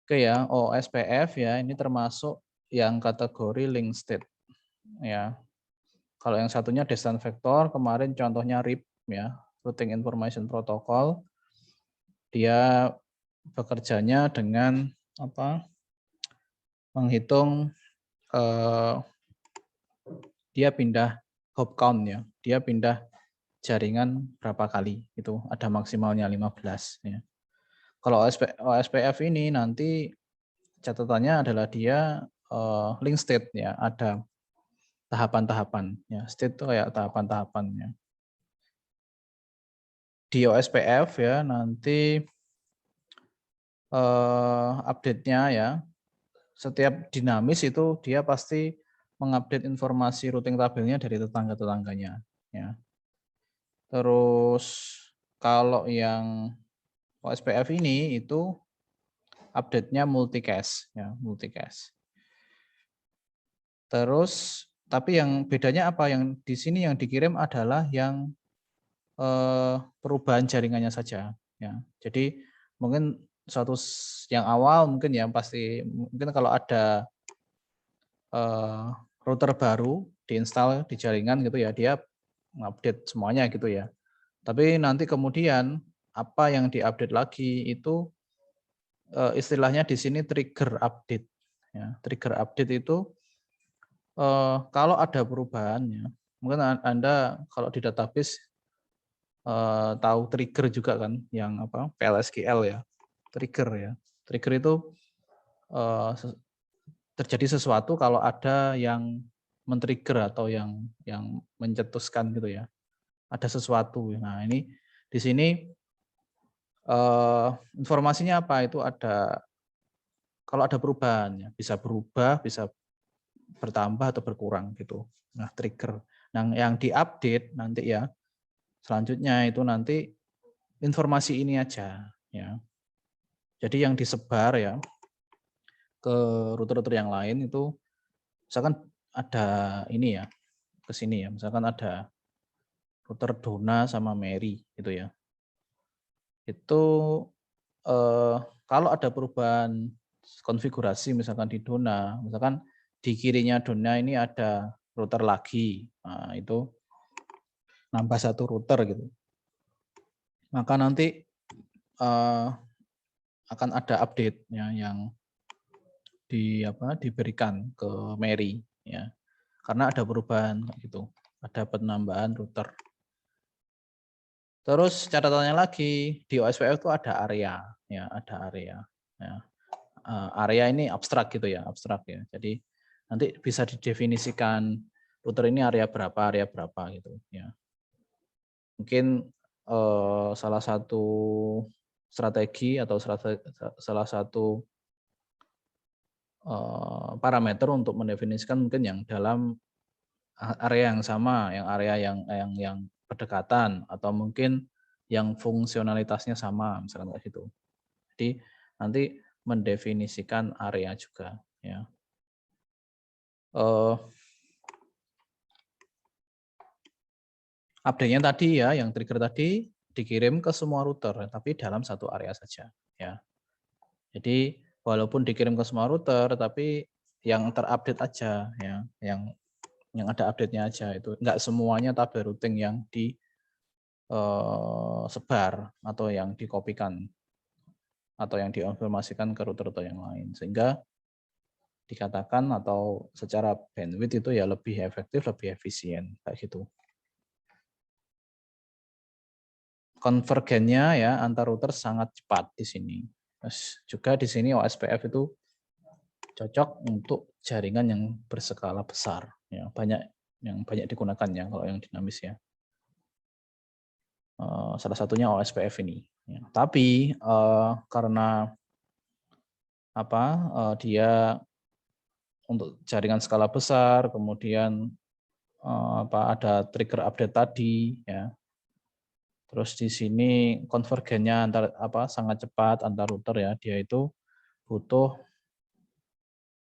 Oke ya, OSPF ya, ini termasuk yang kategori link state ya. Kalau yang satunya distance vector, kemarin contohnya RIP ya, Routing Information Protocol. Dia bekerjanya dengan apa? Menghitung dia pindah hop count ya. Dia pindah jaringan berapa kali, itu ada maksimalnya 15 ya. Kalau OSPF ini nanti catatannya adalah dia link state ya, ada tahapan-tahapan ya. State itu kayak tahapan-tahapannya. Di OSPF ya nanti update-nya ya, setiap dinamis itu dia pasti mengupdate informasi routing tabelnya dari tetangga-tetangganya ya. Terus kalau yang OSPF ini itu update-nya multicast ya, multicast. Terus tapi yang bedanya apa? Yang di sini yang dikirim adalah yang perubahan jaringannya saja ya. Jadi mungkin suatu yang awal mungkin ya pasti mungkin kalau ada router baru diinstal di jaringan gitu ya, dia mengupdate semuanya gitu ya. Tapi nanti kemudian apa yang diupdate lagi itu istilahnya di sini trigger update ya. Trigger update itu kalau ada perubahannya, mungkin Anda kalau di database tahu trigger juga kan yang apa PLSQL ya. Trigger ya. Trigger itu eh, terjadi sesuatu kalau ada yang men-trigger atau yang mencetuskan gitu ya. Ada sesuatu. Nah, ini di sini informasinya apa? Itu ada kalau ada perubahan ya, bisa berubah, bisa bertambah atau berkurang gitu. Nah, trigger. Nah, yang diupdate nanti ya selanjutnya itu nanti informasi ini aja ya. Jadi yang disebar ya ke router-router yang lain itu misalkan ada ini ya ke sini ya, misalkan ada router Dona sama Mary gitu ya. Itu kalau ada perubahan konfigurasi misalkan di Dona, misalkan di kirinya Dona ini ada router lagi. Nah, itu nambah satu router gitu. Maka nanti akan ada update ya yang diberikan ke Mary ya. Karena ada perubahan gitu. Ada penambahan router. Terus catatannya lagi di OSPF itu ada area ya, ada area. Ya. Area ini abstrak gitu ya, abstrak ya. Jadi nanti bisa didefinisikan router ini area berapa gitu ya. Mungkin salah satu strategi atau salah satu parameter untuk mendefinisikan mungkin yang dalam area yang sama, yang area yang berdekatan atau mungkin yang fungsionalitasnya sama, misalkan kayak gitu. Jadi nanti mendefinisikan area juga ya. Update-nya tadi ya, yang trigger tadi dikirim ke semua router, tapi dalam satu area saja ya. Jadi walaupun dikirim ke semua router, tapi yang terupdate aja ya, yang ada update-nya aja itu. Enggak semuanya tabel routing yang disebar atau yang dikopikan atau yang diinformasikan ke router-router yang lain. Sehingga dikatakan atau secara bandwidth itu ya lebih efektif, lebih efisien kayak gitu. Konvergennya ya antar router sangat cepat di sini. Terus juga di sini OSPF itu cocok untuk jaringan yang berskala besar ya, yang banyak digunakan ya kalau yang dinamis ya. Salah satunya OSPF ini. Ya. Tapi karena apa dia untuk jaringan skala besar, kemudian ada trigger update tadi ya. Terus di sini konvergennya sangat cepat antar router ya. Dia itu butuh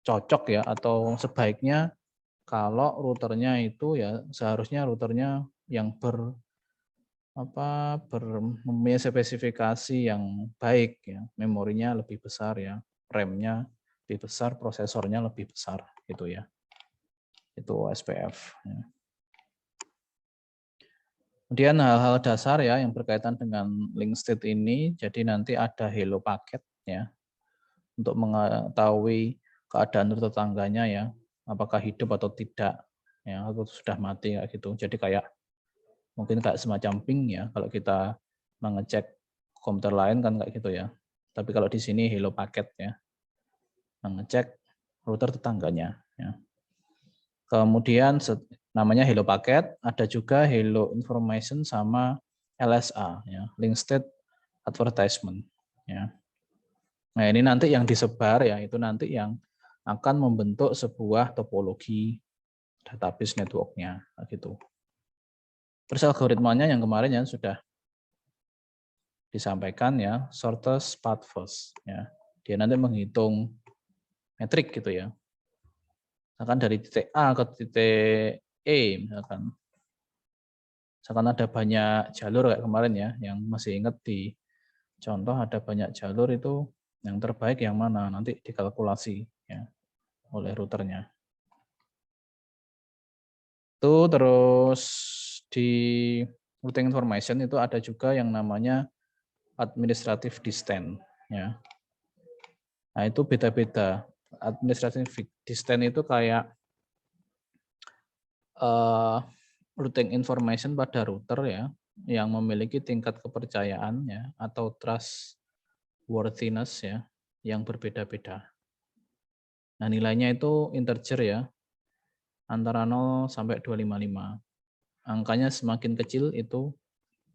cocok ya atau sebaiknya kalau routernya itu ya seharusnya routernya yang mempunyai spesifikasi yang baik ya, memorinya lebih besar ya, RAM-nya lebih besar, prosesornya lebih besar gitu ya. Itu OSPF. Ya. Kemudian hal-hal dasar ya yang berkaitan dengan link state ini, jadi nanti ada hello paket ya untuk mengetahui keadaan tetangganya ya, apakah hidup atau tidak ya, atau sudah mati kayak gitu. Jadi kayak mungkin kayak semacam ping ya kalau kita mengecek komputer lain kan kayak gitu ya. Tapi kalau di sini hello paket ya, mengecek router tetangganya ya. Kemudian namanya hello packet, ada juga hello information sama LSA ya, link state advertisement ya. Nah, ini nanti yang disebar ya, itu nanti yang akan membentuk sebuah topologi database network-nya gitu. Terus algoritmanya yang kemarin ya sudah disampaikan ya, shortest path first ya. Dia nanti menghitung metrik gitu ya. Misalkan dari titik A ke titik E misalkan. Misalkan ada banyak jalur kayak kemarin ya, yang masih ingat di contoh ada banyak jalur itu yang terbaik yang mana nanti dikalkulasi ya oleh routernya. Itu terus di routing information itu ada juga yang namanya administrative distance ya. Nah, itu beda-beda. Administrative distance itu kayak routing information pada router ya yang memiliki tingkat kepercayaan ya atau trustworthiness ya yang berbeda-beda. Nah, nilainya itu integer ya, antara 0 sampai 255. Angkanya semakin kecil itu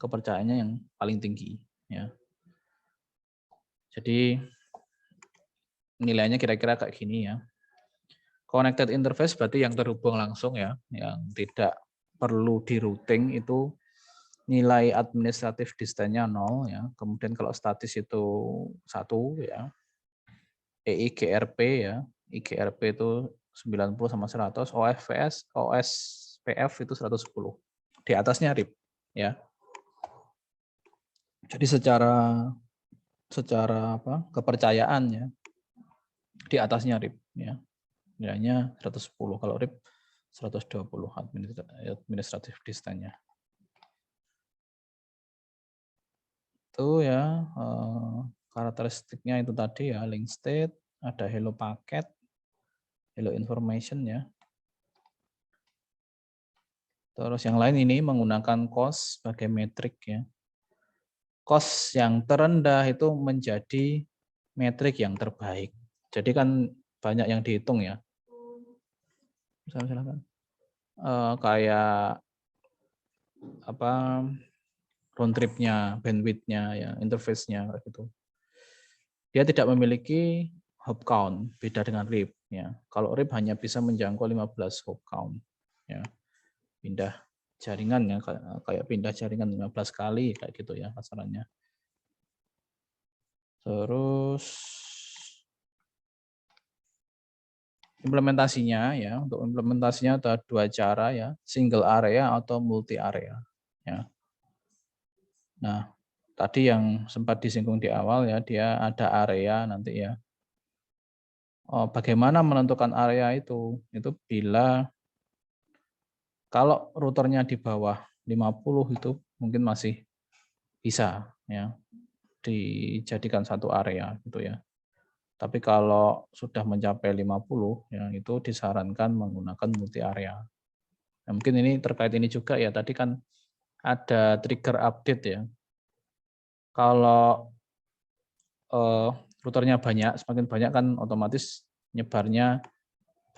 kepercayaannya yang paling tinggi ya. Jadi nilainya kira-kira kayak gini ya. Connected interface berarti yang terhubung langsung ya, yang tidak perlu di routing itu nilai administratif distance-nya 0 ya. Kemudian kalau statis itu 1 ya. EIGRP ya. IGRP itu 90 sama 100, OSPF itu 110. Di atasnya RIP ya. Jadi secara apa? Kepercayaan ya. Di atasnya RIP ya. Nilainya 110, kalau RIP 120 administratif distance-nya. Itu ya karakteristiknya itu tadi ya, link state, ada hello packet, hello information ya. Terus yang lain ini menggunakan cost sebagai metrik ya. Cost yang terendah itu menjadi metrik yang terbaik. Jadi kan banyak yang dihitung ya. Silakan. Kayak apa round trip-nya, bandwidth-nya ya, interface-nya gitu. Dia tidak memiliki hop count, beda dengan RIP ya. Kalau RIP hanya bisa menjangkau 15 hop count ya. Pindah jaringan ya, kayak pindah jaringan 15 kali kayak gitu ya kasarannya. Terus implementasinya ya, untuk implementasinya ada 2 cara ya, single area atau multi area ya. Nah, tadi yang sempat disinggung di awal ya, dia ada area nanti ya. Bagaimana menentukan area itu? Itu bila kalau routernya di bawah 50 itu mungkin masih bisa ya dijadikan satu area gitu ya. Tapi kalau sudah mencapai 50 ya itu disarankan menggunakan multi area. Nah, mungkin ini terkait ini juga ya, tadi kan ada trigger update ya. Kalau routernya banyak, semakin banyak kan otomatis nyebarnya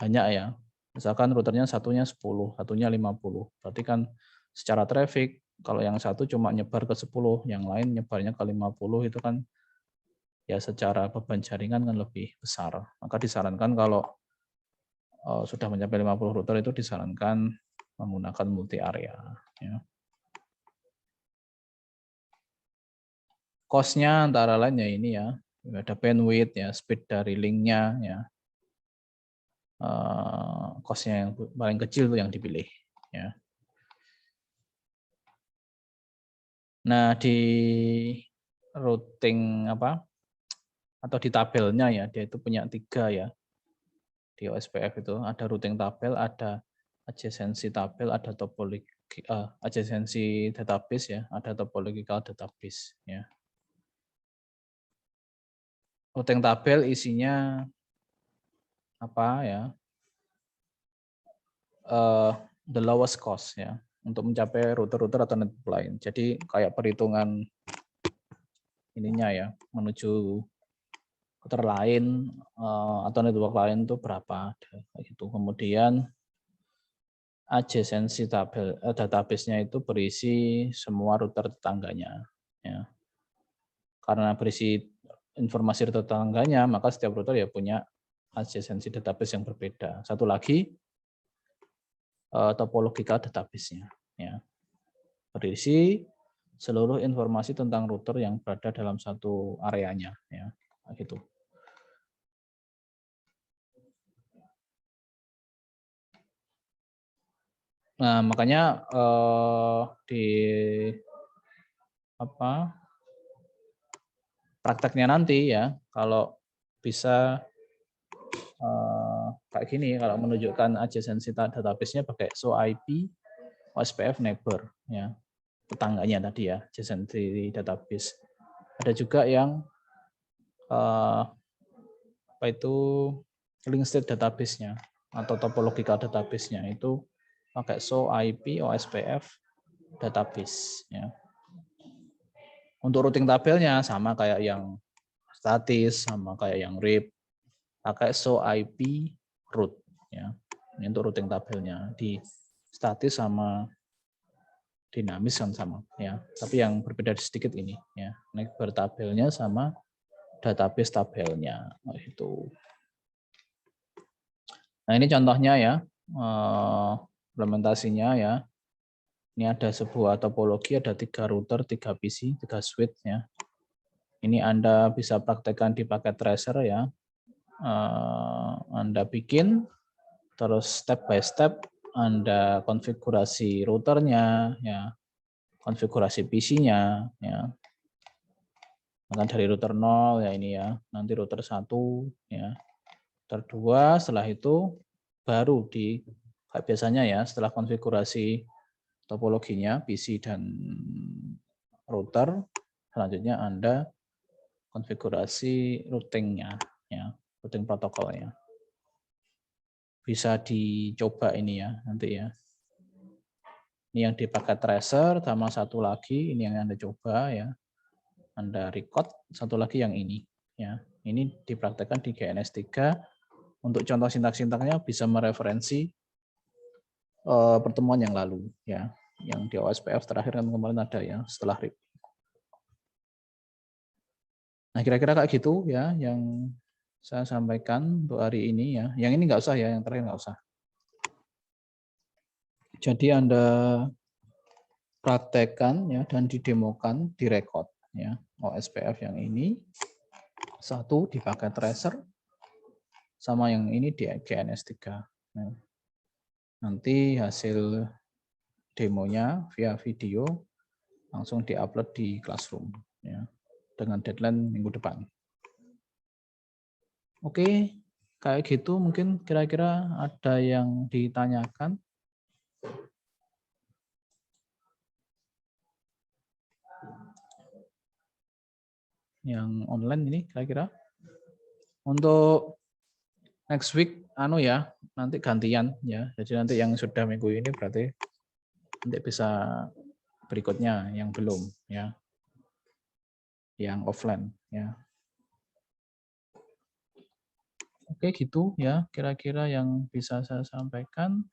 banyak ya. Misalkan routernya satunya 10, satunya 50. Berarti kan secara traffic, kalau yang satu cuma nyebar ke 10, yang lain nyebarnya ke 50, itu kan ya secara beban jaringan kan lebih besar. Maka disarankan kalau sudah mencapai 50 router itu disarankan menggunakan multi area. Ya. Cost-nya antara lain ya ini ya, ada bandwidth ya, speed dari link-nya ya. Cost-nya yang paling kecil itu yang dipilih ya. Nah, di routing apa? atau di tabelnya ya, dia itu punya 3 ya. Di OSPF itu ada routing tabel, ada adjacency tabel, ada topologi adjacency database ya, ada topological database ya. Routing tabel isinya apa ya? The lowest cost ya, untuk mencapai router-router atau network lain. Jadi kayak perhitungan ininya ya, menuju router lain atau network lain itu berapa gitu. Kemudian adjacency tabel database-nya itu berisi semua router tetangganya ya. Karena berisi informasi router tetangganya, maka setiap router ya punya adjacency database yang berbeda. Satu lagi topological database-nya ya. Berisi seluruh informasi tentang router yang berada dalam satu areanya ya, gitu. Nah, makanya di prakteknya nanti ya, kalau bisa kayak gini, kalau menunjukkan adjacency database-nya pakai SOIP, OSPF neighbor ya, tetangganya tadi ya, adjacency database. Ada juga yang apa itu link state database-nya atau topological database-nya itu pakai SOIP, OSPF database ya. Untuk routing tabelnya sama kayak yang statis, sama kayak yang RIP, pakai SOIP root ya. Ini untuk routing tabelnya. Di statis sama dinamis kan sama ya. Tapi yang berbeda sedikit ini ya. Neighbor tabelnya sama database tabelnya itu. Nah, ini contohnya ya. Implementasinya ya. Ini ada sebuah topologi, ada 3 router, 3 PC, 3 switch ya. Ini Anda bisa praktekkan di paket tracer ya. Anda bikin, terus step by step Anda konfigurasi routernya, ya, konfigurasi PC-nya, ya. Maka dari router 0 ya ini ya, nanti router 1 ya, router 2, setelah itu baru kayak biasanya ya, setelah konfigurasi topologinya PC dan router, selanjutnya Anda konfigurasi routingnya ya, routing protokolnya. Bisa dicoba ini ya nanti ya. Ini yang dipakai tracer, sama satu lagi ini yang Anda coba ya. Anda record, satu lagi yang ini ya. Ini dipraktekkan di GNS3. Untuk contoh sintak-sintaknya bisa mereferensi pertemuan yang lalu ya. Yang di OSPF terakhir kan kemarin ada ya, setelah RIP. Nah, kira-kira kayak gitu ya yang saya sampaikan untuk hari ini ya. Yang ini nggak usah ya, yang terakhir nggak usah. Jadi Anda praktekkan ya dan didemokan, direkod ya. OSPF yang ini satu dipakai tracer, sama yang ini di GNS3. Nah, nanti hasil demonya via video langsung diupload di Classroom ya, dengan deadline minggu depan. Oke, kayak gitu mungkin kira-kira ada yang ditanyakan. Yang online ini kira-kira. Untuk next week ya, nanti gantian ya. Jadi nanti yang sudah minggu ini berarti nanti bisa berikutnya yang belum ya. Yang offline ya. Oke gitu ya, kira-kira yang bisa saya sampaikan.